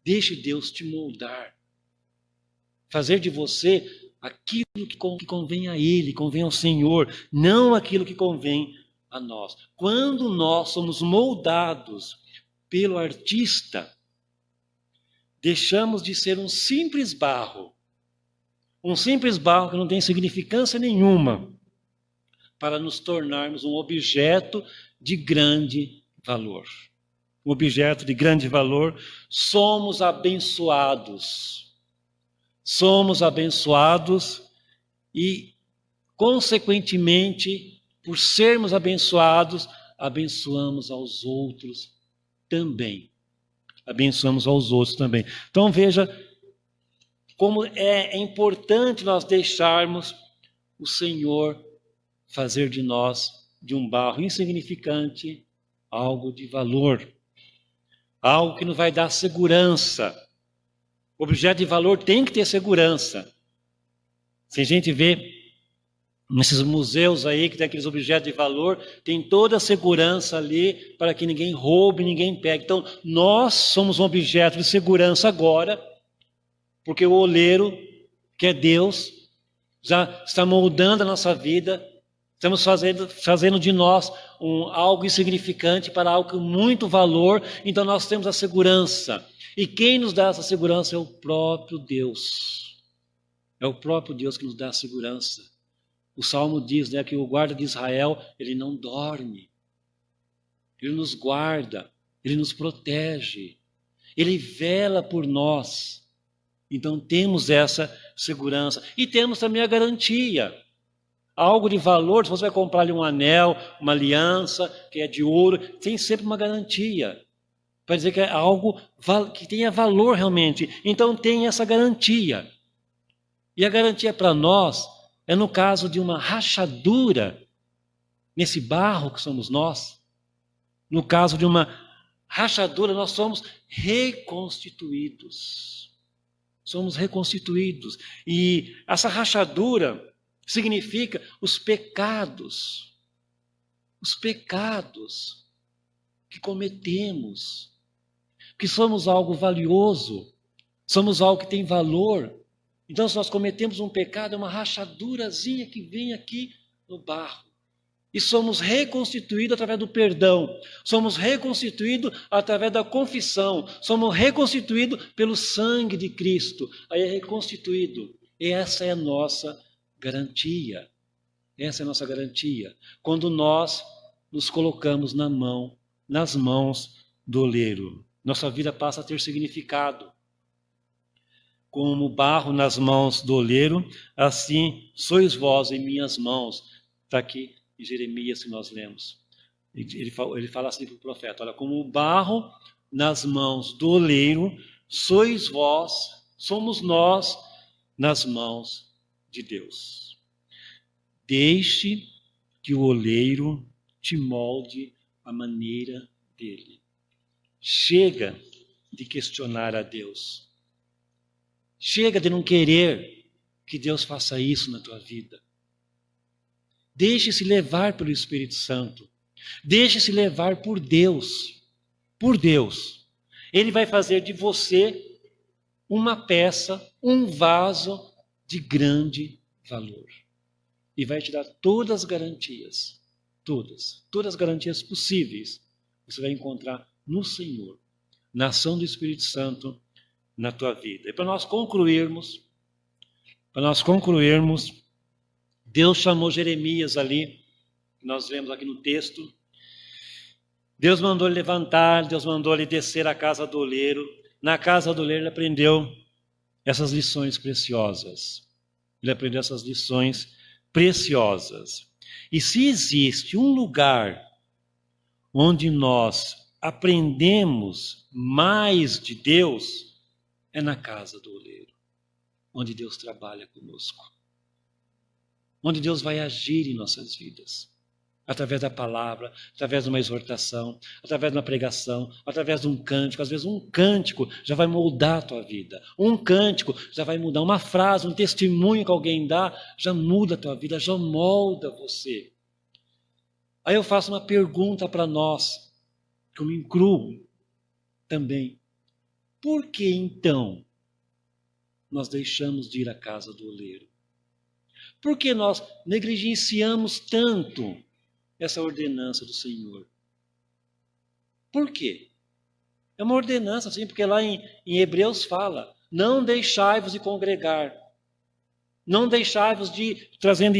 S1: Deixe Deus te moldar. Fazer de você aquilo que convém a Ele, convém ao Senhor, não aquilo que convém a nós. Quando nós somos moldados pelo artista, deixamos de ser um simples barro que não tem significância nenhuma, para nos tornarmos um objeto de grande valor. Um objeto de grande valor, somos abençoados. Somos abençoados e, consequentemente, por sermos abençoados, abençoamos aos outros também. Abençoamos aos outros também. Então veja como é importante nós deixarmos o Senhor fazer de nós, de um barro insignificante, algo de valor. Algo que nos vai dar segurança. O objeto de valor tem que ter segurança. Se a gente vê nesses museus aí que tem aqueles objetos de valor, tem toda a segurança ali para que ninguém roube, ninguém pegue. Então, nós somos um objeto de segurança agora, porque o oleiro, que é Deus, já está moldando a nossa vida. Estamos fazendo de nós algo insignificante para algo com muito valor. Então, nós temos a segurança. E quem nos dá essa segurança é o próprio Deus. É o próprio Deus que nos dá a segurança. O Salmo diz, né, que o guarda de Israel, ele não dorme. Ele nos guarda, ele nos protege. Ele vela por nós. Então temos essa segurança. E temos também a garantia. Algo de valor, se você vai comprar ali um anel, uma aliança, que é de ouro, tem sempre uma garantia. Para dizer que é algo que tenha valor realmente. Então tem essa garantia. E a garantia para nós é no caso de uma rachadura nesse barro que somos nós. No caso de uma rachadura, nós somos reconstituídos. Somos reconstituídos. E essa rachadura significa os pecados. Os pecados que cometemos. Que somos algo valioso, somos algo que tem valor. Então, se nós cometemos um pecado, é uma rachadurazinha que vem aqui no barro. E somos reconstituídos através do perdão, somos reconstituídos através da confissão, somos reconstituídos pelo sangue de Cristo. Aí é reconstituído. E essa é a nossa garantia. Essa é a nossa garantia. Quando nós nos colocamos nas mãos do oleiro. Nossa vida passa a ter significado. Como barro nas mãos do oleiro, assim sois vós em minhas mãos. Está aqui em Jeremias que nós lemos. Ele fala assim para o profeta, olha, como o barro nas mãos do oleiro, sois vós, somos nós nas mãos de Deus. Deixe que o oleiro te molde à maneira dele. Chega de questionar a Deus. Chega de não querer que Deus faça isso na tua vida. Deixe-se levar pelo Espírito Santo. Deixe-se levar por Deus. Por Deus. Ele vai fazer de você uma peça, um vaso de grande valor. E vai te dar todas as garantias. Todas as garantias possíveis. Você vai encontrar no Senhor, na ação do Espírito Santo na tua vida. E para nós concluirmos, Deus chamou Jeremias ali, nós vemos aqui no texto. Deus mandou ele levantar, Deus mandou ele descer à casa do oleiro. Na casa do oleiro ele aprendeu essas lições preciosas. Ele aprendeu essas lições preciosas. E se existe um lugar onde nós aprendemos mais de Deus, é na casa do oleiro, onde Deus trabalha conosco. onde Deus vai agir em nossas vidas. Através da palavra, através de uma exortação, através de uma pregação, através de um cântico. Às vezes um cântico já vai moldar a tua vida. Um cântico já vai mudar. Uma frase, um testemunho que alguém dá, já muda a tua vida, já molda você. Aí eu faço uma pergunta para nós, que eu me incluo também. Por que então nós deixamos de ir à casa do oleiro? Por que nós negligenciamos tanto essa ordenança do Senhor? Por quê? É uma ordenança, sim, porque lá em Hebreus fala, não deixai-vos de congregar, não deixai-vos de, trazendo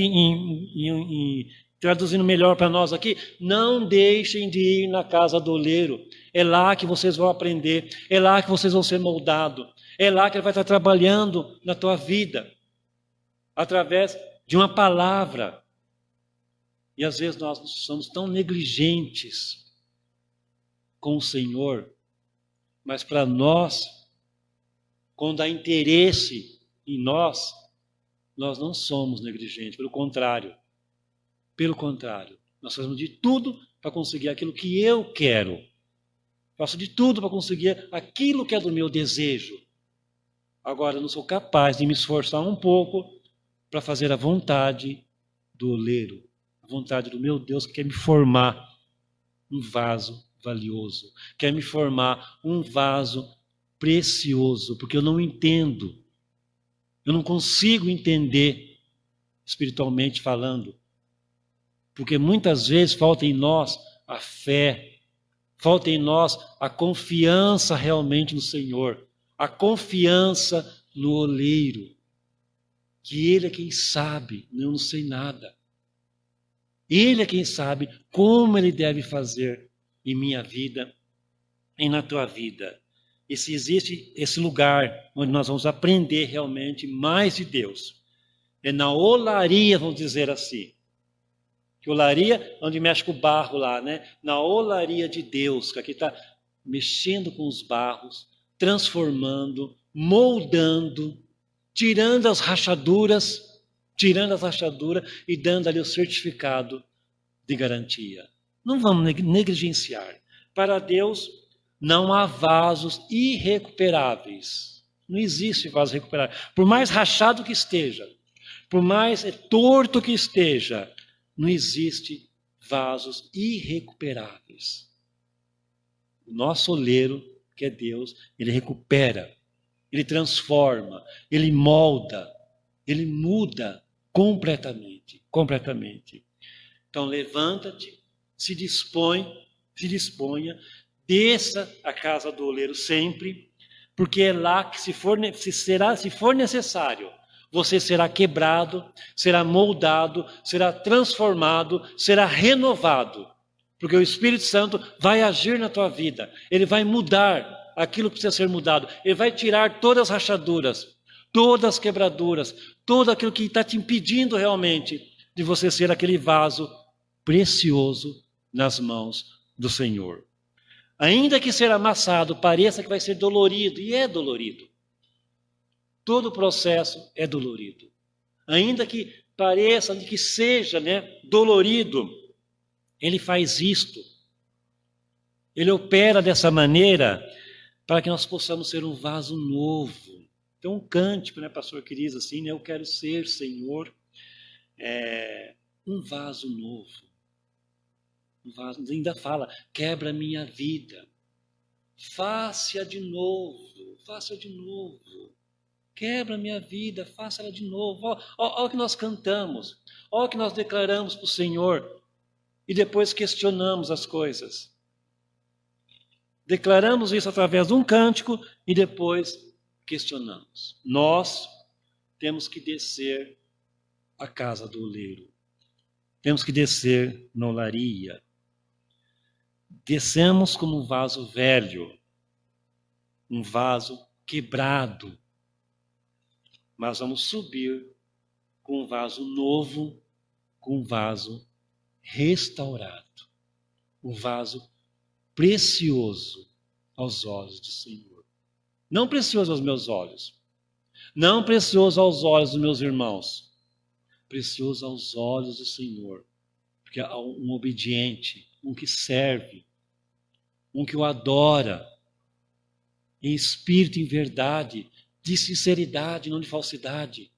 S1: traduzindo melhor para nós aqui, não deixem de ir na casa do oleiro, é lá que vocês vão aprender, é lá que vocês vão ser moldados, é lá que ele vai estar trabalhando na tua vida, através de uma palavra. E às vezes nós somos tão negligentes com o Senhor, mas para nós, quando há interesse em nós não somos negligentes, pelo contrário. Pelo contrário, nós fazemos de tudo para conseguir aquilo que eu quero. Faço de tudo para conseguir aquilo que é do meu desejo. Agora, eu não sou capaz de me esforçar um pouco para fazer a vontade do oleiro, a vontade do meu Deus que quer me formar um vaso valioso, quer me formar um vaso precioso, porque eu não entendo, eu não consigo entender, espiritualmente falando, porque muitas vezes falta em nós a fé, falta em nós a confiança realmente no Senhor, a confiança no oleiro, que Ele é quem sabe, eu não sei nada. Ele é quem sabe como Ele deve fazer em minha vida e na tua vida. E se existe esse lugar onde nós vamos aprender realmente mais de Deus, é na olaria, vamos dizer assim. Que olaria, onde mexe com o barro lá, né? Na olaria de Deus, que aqui está mexendo com os barros, transformando, moldando, tirando as rachaduras e dando ali o certificado de garantia. Não vamos negligenciar. Para Deus não há vasos irrecuperáveis. Não existe vaso recuperável. Por mais rachado que esteja, por mais torto que esteja, não existe vasos irrecuperáveis. O nosso oleiro, que é Deus, ele recupera, ele transforma, ele molda, ele muda completamente. Então levanta-te, se disponha, desça à casa do oleiro sempre, porque é lá que se for necessário, você será quebrado, será moldado, será transformado, será renovado. Porque o Espírito Santo vai agir na tua vida. Ele vai mudar aquilo que precisa ser mudado. Ele vai tirar todas as rachaduras, todas as quebraduras, tudo aquilo que está te impedindo realmente de você ser aquele vaso precioso nas mãos do Senhor. Ainda que ser amassado pareça que vai ser dolorido, e é dolorido. Todo o processo é dolorido. Ainda que pareça, que seja dolorido, ele faz isto. Ele opera dessa maneira para que nós possamos ser um vaso novo. Tem um cântico, pastor, que diz assim, eu quero ser, Senhor, um vaso novo. Um vaso, ainda fala, quebra a minha vida. Faça-a de novo. Quebra a minha vida, faça ela de novo. Olha o que nós cantamos, olha o que nós declaramos para o Senhor e depois questionamos as coisas. Declaramos isso através de um cântico e depois questionamos. Nós temos que descer à casa do oleiro. Temos que descer na olaria. Descemos como um vaso velho, um vaso quebrado. Mas vamos subir com um vaso novo, com um vaso restaurado, um vaso precioso aos olhos do Senhor. Não precioso aos meus olhos, não precioso aos olhos dos meus irmãos, precioso aos olhos do Senhor. Porque há um obediente, um que serve, um que o adora, em espírito e em verdade, de sinceridade, não de falsidade.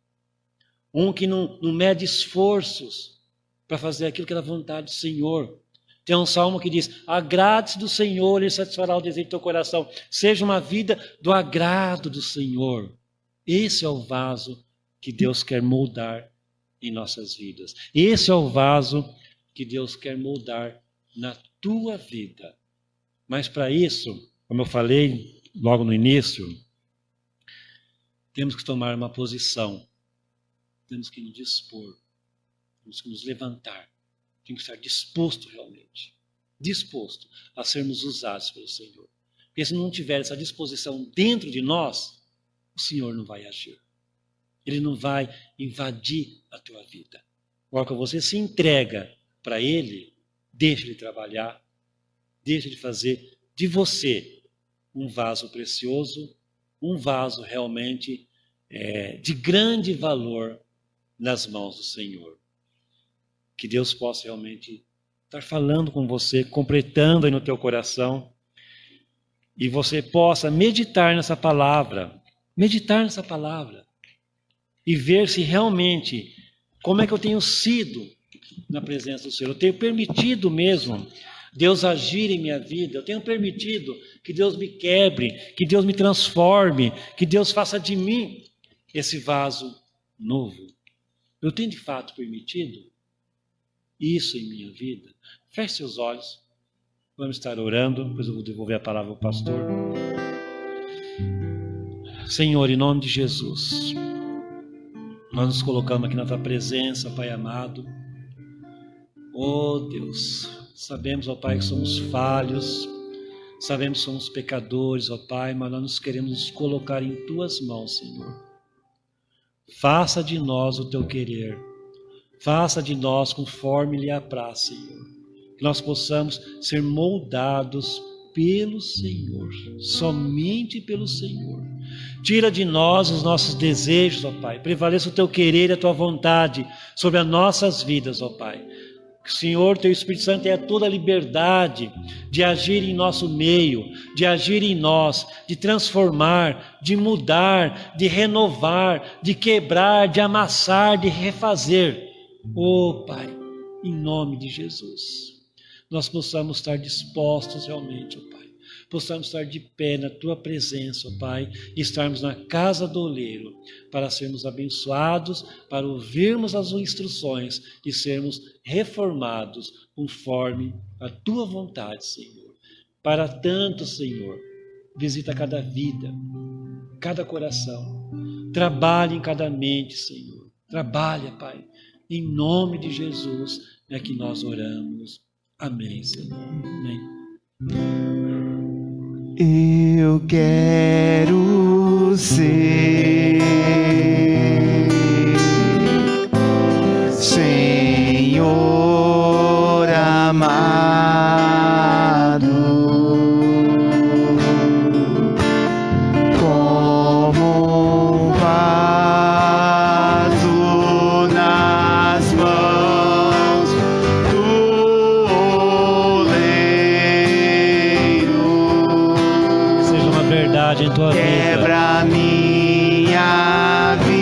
S1: Um que não mede esforços para fazer aquilo que é da vontade do Senhor. Tem um salmo que diz: agrade-se do Senhor, Ele satisfará o desejo do teu coração. Seja uma vida do agrado do Senhor. Esse é o vaso que Deus quer moldar em nossas vidas. Esse é o vaso que Deus quer moldar na tua vida. Mas para isso, como eu falei logo no início, temos que tomar uma posição. Temos que nos dispor. Temos que nos levantar. Temos que estar disposto realmente. Disposto a sermos usados pelo Senhor. Porque se não tiver essa disposição dentro de nós, o Senhor não vai agir. Ele não vai invadir a tua vida. Agora que você se entrega para Ele, deixa Ele trabalhar, deixa Ele fazer de você um vaso precioso, um vaso realmente de grande valor nas mãos do Senhor. Que Deus possa realmente estar falando com você, completando aí no teu coração, e você possa meditar nessa palavra, e ver se realmente, como é que eu tenho sido na presença do Senhor. Eu tenho permitido mesmo Deus agir em minha vida, eu tenho permitido que Deus me quebre, que Deus me transforme, que Deus faça de mim esse vaso novo. Eu tenho de fato permitido isso em minha vida? Feche seus olhos, vamos estar orando, depois eu vou devolver a palavra ao pastor. Senhor, em nome de Jesus, nós nos colocamos aqui na tua presença, Pai amado. Oh Deus, sabemos, ó Pai, que somos falhos, sabemos que somos pecadores, ó Pai, mas nós nos queremos nos colocar em tuas mãos, Senhor. Faça de nós o teu querer, faça de nós conforme lhe apraz, Senhor. Que nós possamos ser moldados pelo Senhor, somente pelo Senhor. Tira de nós os nossos desejos, ó Pai. Prevaleça o teu querer e a tua vontade sobre as nossas vidas, ó Pai. Que o Senhor, teu Espírito Santo, tenha toda a liberdade de agir em nosso meio, de agir em nós, de transformar, de mudar, de renovar, de quebrar, de amassar, de refazer. Oh Pai, em nome de Jesus, nós possamos estar dispostos realmente, ó Pai. Possamos estar de pé na Tua presença, ó Pai, e estarmos na casa do oleiro, para sermos abençoados, para ouvirmos as instruções e sermos reformados conforme a Tua vontade, Senhor. Para tanto, Senhor, visita cada vida, cada coração, trabalha em cada mente, Senhor. Trabalha, Pai, em nome de Jesus é que nós oramos. Amém, Senhor. Amém.
S2: Eu quero ser, Senhor amado, como um vaso nas mãos do oleiro.
S1: Seja uma verdade em tua vida.
S2: Quebra minha vida,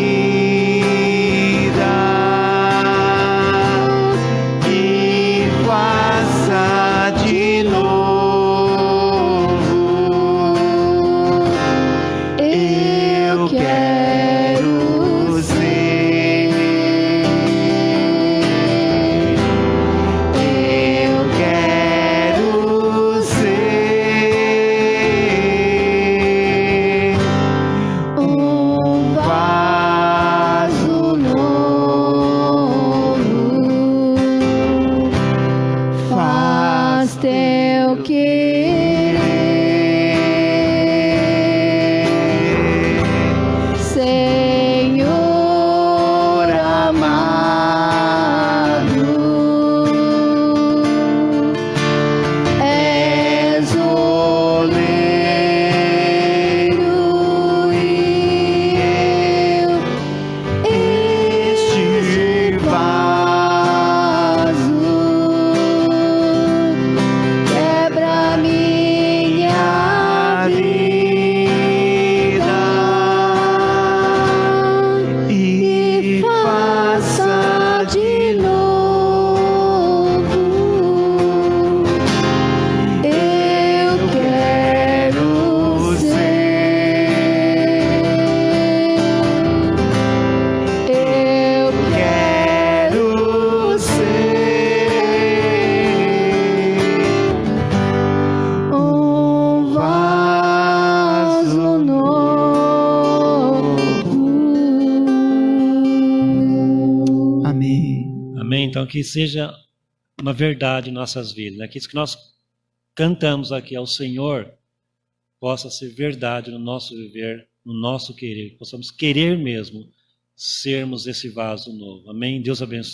S1: Amém? Então, que seja uma verdade em nossas vidas, né? Que isso que nós cantamos aqui ao Senhor possa ser verdade no nosso viver, no nosso querer. Que possamos querer mesmo sermos esse vaso novo. Amém? Deus abençoe.